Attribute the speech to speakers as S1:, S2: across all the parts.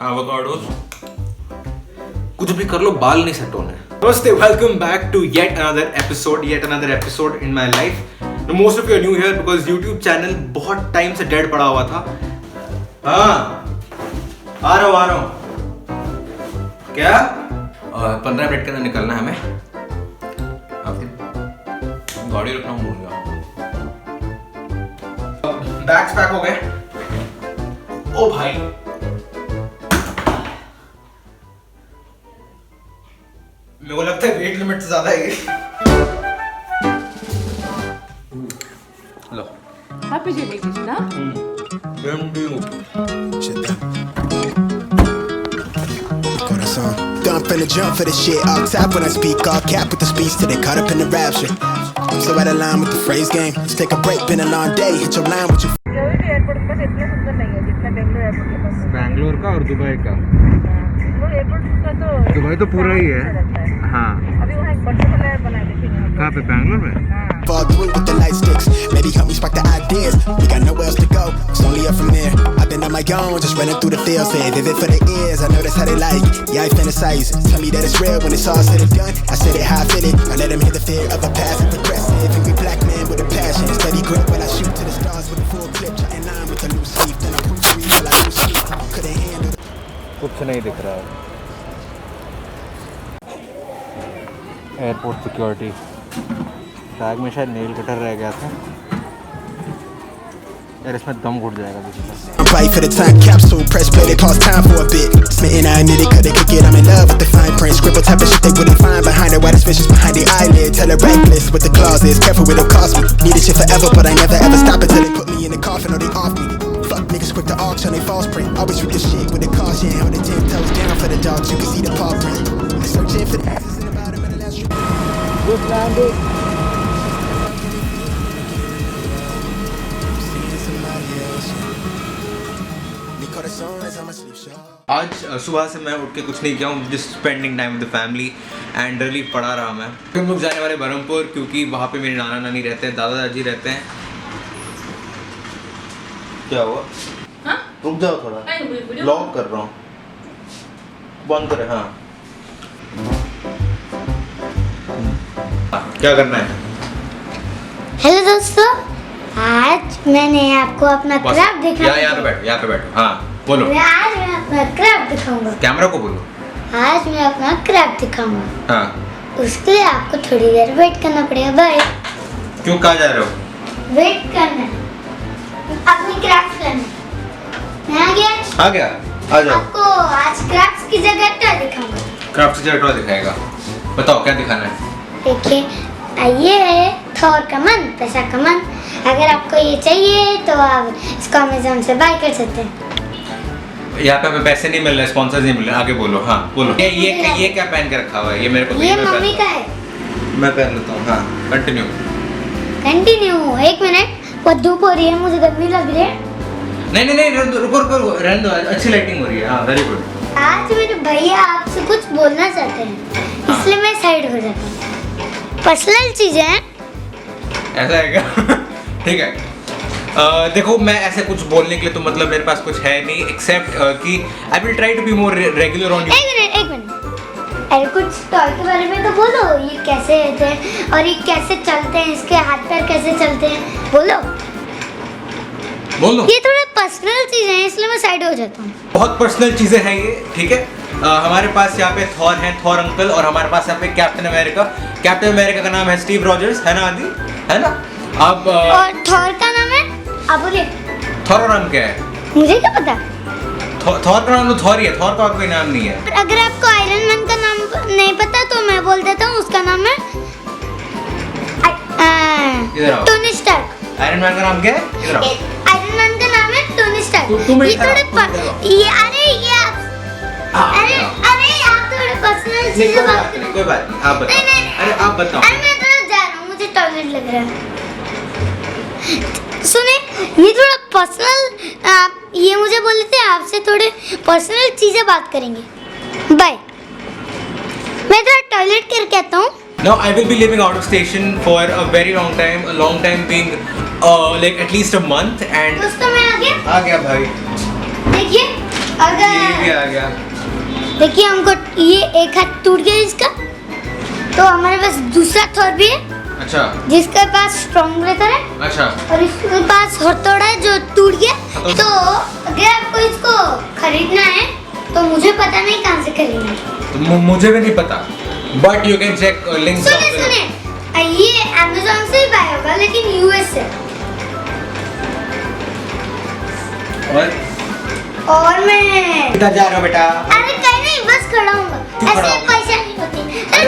S1: Avocados कुछ भी कर लो, बाल नहीं सेट होने। नमस्ते, welcome back to yet another episode in my life. Now, most of you are new here because YouTube channel बहुत टाइम से डेड पड़ा हुआ था। हाँ, आ रहा हूँ। क्या? 15 मिनट के अंदर निकलना है हमें। गाड़ी रखना भूल गया। बैग्स पैक हो गए। ओ भाई, मेरे को लगता है वेट लिमिट से ज्यादा है। Hello,
S2: happy journey Krishna.
S3: I'm finna jump for this shit. All top when I speak, all cap with the speech till they caught up in the rapture. I'm so out of line with the phrase game. Let's take a break, been a long day. Hit your line with your.
S2: कोई भी airport के पास इतना सुंदर नहीं है जितना Bangalore airport के पास।
S1: बैंगलोर का और दुबई का।
S2: बेंगलोर एयरपोर्ट का तो
S1: दुबई तो पूरा ही है। हाँ।
S2: अभी वहाँ एक बड़ा सा बना है, देखेंगे।
S1: कहाँ पे? बैंगलोर में?
S3: Fall through with the light sticks. Maybe help me spark the ideas. We got nowhere else to go. It's only up from there. I've been on my own, just running through the field. Say vivid for the ears. I know that's how they like it. Yeah, I fantasize. Tell me that it's real when it's all said and done. I said it how I feel it. I let them hear the fear of a passive aggressive. Angry black man with a passion. Steady grip when I shoot to the stars with a full clip. Trying line with a loose leaf. Then I proofread while I lose sleep. Couldn't handle it.
S1: कुछ नहीं दिख रहा है। Airport security bag में शायद nail cutter रह गया था यार, इसमें दम घुट जाएगा किसी का।
S3: I'm fighting for the time capsule, press play, they pause time for a bit. Smitten, I admit it, could they kick it? I'm in love with the fine print, scribble type of shit they wouldn't find behind it. Why the suspicious behind the eyelid? Tell her reckless with the clauses, careful with the cost me. Need this shit forever, but I never ever stop until they put me in the coffin or they off me. Fuck niggas quick to auction, they false print. Always read the shit with the caution, hold the 10 toes down for the dogs. You can see the paw print. Searching for the answers in the bottom of the last street.
S2: Good landing.
S1: आज सुबह से मैं उठ के कुछ नहीं किया हूँ, just spending time with the family and really पढ़ा रहा मैं। हम लोग जाने वाले बरहमपुर क्योंकि वहाँ पे मेरे नाना नानी रहते हैं, दादा दादी रहते हैं। क्या हुआ?
S2: हाँ?
S1: रुक जाओ थोड़ा, लॉक कर रहा हूँ, बंद करें। हाँ, क्या करना है?
S4: हेलो दोस्तों, आज मैंने आपको अपना क्राफ्ट दिखाया।
S1: यहाँ पे बैठो। हाँ बोलो।
S4: आज मैं अपना क्राफ्ट दिखाऊंगा।
S1: कैमरा को बोलो।
S4: आज मैं अपना क्राफ्ट दिखाऊंगा।
S1: हाँ।
S4: उसके लिए आपको थोड़ी देर वेट करना पड़ेगा। बाय।
S1: क्यों, कहाँ जा रहे हो?
S4: वेट करना है, अपनी क्राफ्ट करना है। मैं आ गया।
S1: आ जाओ।
S4: आपको आज क्राफ्ट की जगह क्या दिखाऊंगा?
S1: क्राफ्ट की जगह दिखाएगा। बताओ क्या दिखाना है?
S4: देखिए, ये है थॉर का मन, पैसा का मन। अगर आपको ये चाहिए तो आप इसको अमेज़न से बाय कर सकते हैं।
S1: यहाँ पे पैसे नहीं मिल रहे, स्पॉन्सर्स नहीं मिल रहे। आगे बोलो। हाँ बोलो। ये क्या पहन के रखा हुआ है? ये मेरे को।
S4: ये मम्मी का है।
S1: मैं पहन लेता हूँ। हाँ कंटिन्यू।
S4: एक मिनट, बहुत धूप हो रही है, मुझे गर्मी लग रही है।
S1: नहीं रुको रहने दो, अच्छी लाइटिंग हो रही है। हाँ वेरी गुड।
S4: आज मेरे भैया आपसे कुछ बोलना चाहते हैं, इसलिए मैं साइड हो जाता हूँ। पर्सनल चीजें हैं।
S1: ऐसा है क्या? ठीक है। देखो, मैं ऐसे कुछ बोलने के लिए तो मतलब मेरे पास कुछ है नहीं एक्सेप्ट कि I will try to be more regular on you.
S4: एक मिनट, अरे कुछ टॉय के बारे में तो बोलो। ये कैसे थे और ये कैसे चलते हैं, इसके हाथ पैर कैसे चलते हैं, बोलो। ये थोड़ा पर्सनल चीजें हैं, इसलिए मैं साइड हो जाता हूँ।
S1: बहुत पर्सनल चीजें हैं ये, ठीक है। हमारे पास यहाँ पे थॉर है, थॉर अंकल, और हमारे पास यहाँ पे कैप्टन अमेरिका। कैप्टन अमेरिका का नाम है स्टीव रॉजर्स, है ना आदि, है ना? अब
S4: और थॉर का नाम है, आप बोलिए।
S1: थॉर का नाम क्या है?
S4: मुझे क्या पता।
S1: थॉर का नाम तो थॉर ही है, थॉर का और कोई नाम नहीं है।
S4: अगर आपको आयरन मैन का नाम नहीं पता तो मैं बोल देता हूँ, उसका नाम है टोनी स्टार्क।
S1: आयरन मैन का नाम क्या है? इधर आओ।
S4: आयरन मैन का नाम है टोनी स्टार्क।
S1: ये
S4: थोड़े अरे आप थोड़े पर्सनल चीजें बात करें।
S1: कोई बात नहीं, आप बताओ। अरे आप बताओ।
S4: अरे मैं तो जा रहा हूँ, मुझे टॉयलेट लग रहा है। ये थोड़ा पर्सनल, ये मुझे बोले थे आपसे थोड़े पर्सनल चीजें बात करेंगे। बाय। मैं थोड़ा टॉयलेट करके आता हूँ।
S1: Now I will be living out of station for a very long time being like at least a month and
S4: दोस्तों मैं
S1: आ गया भाई।
S4: देखिए
S1: ये आ गया।
S4: देखिए हमको ये एक हाथ टूट गया इसका, तो हमारे पास दूसरा थोर भी है।
S1: अच्छा।
S4: जिसके पास स्ट्रॉन्ग ब्रेकर है।
S1: अच्छा।
S4: और इसके पास हथौड़ा है जो टूट गया। तो अगर आपको इसको खरीदना है तो मुझे पता नहीं कहाँ से खरीदना है।
S1: तो मुझे भी नहीं पता, but you can check link.
S4: सुने ये अमेज़न से ही पाया होगा लेकिन यूएस से। और मैं
S1: किधर जा रहे हो बेटा?
S4: अरे कहीं नहीं, बस खड़ा हूँ। ऐसे पैसा नहीं होती। अरे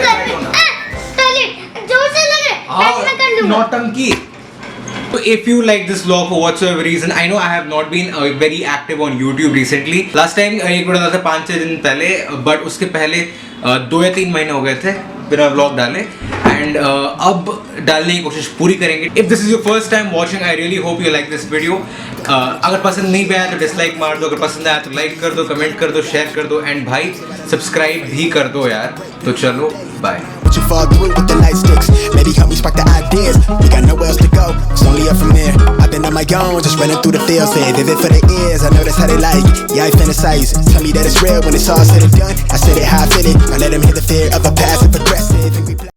S4: टॉयलेट जोर से लग रहा है, मैं कर लूँगा।
S1: नौटंकी। So if you like this vlog for whatsoever reason, I know I have not been very active on YouTube recently. Last time एक बड़ा था 5-6 दिन पहले, but उसके पहले 2 या 3 महीने हो गए थे बिना vlog डाले, and अब डालने की कोशिश पूरी करेंगे। If this is your first time watching, I really hope you like this video. अगर पसंद नहीं भी आया तो डिसलाइक मार दो, अगर पसंद आया तो लाइक कर दो, कमेंट कर दो, शेयर कर दो, एंड भाई सब्सक्राइब भी कर दो यार। तो चलो bye.
S3: But you fall through with the light sticks. Maybe help me spark the ideas. We got nowhere else to go. It's only up from there. I've been on my own, just running through the field. Say vivid for the ears. I know that's how they like it. Yeah, I fantasize. Tell me that it's real when it's all said and done. I said it how I feel it. I let them hear the fear of a passive aggressive.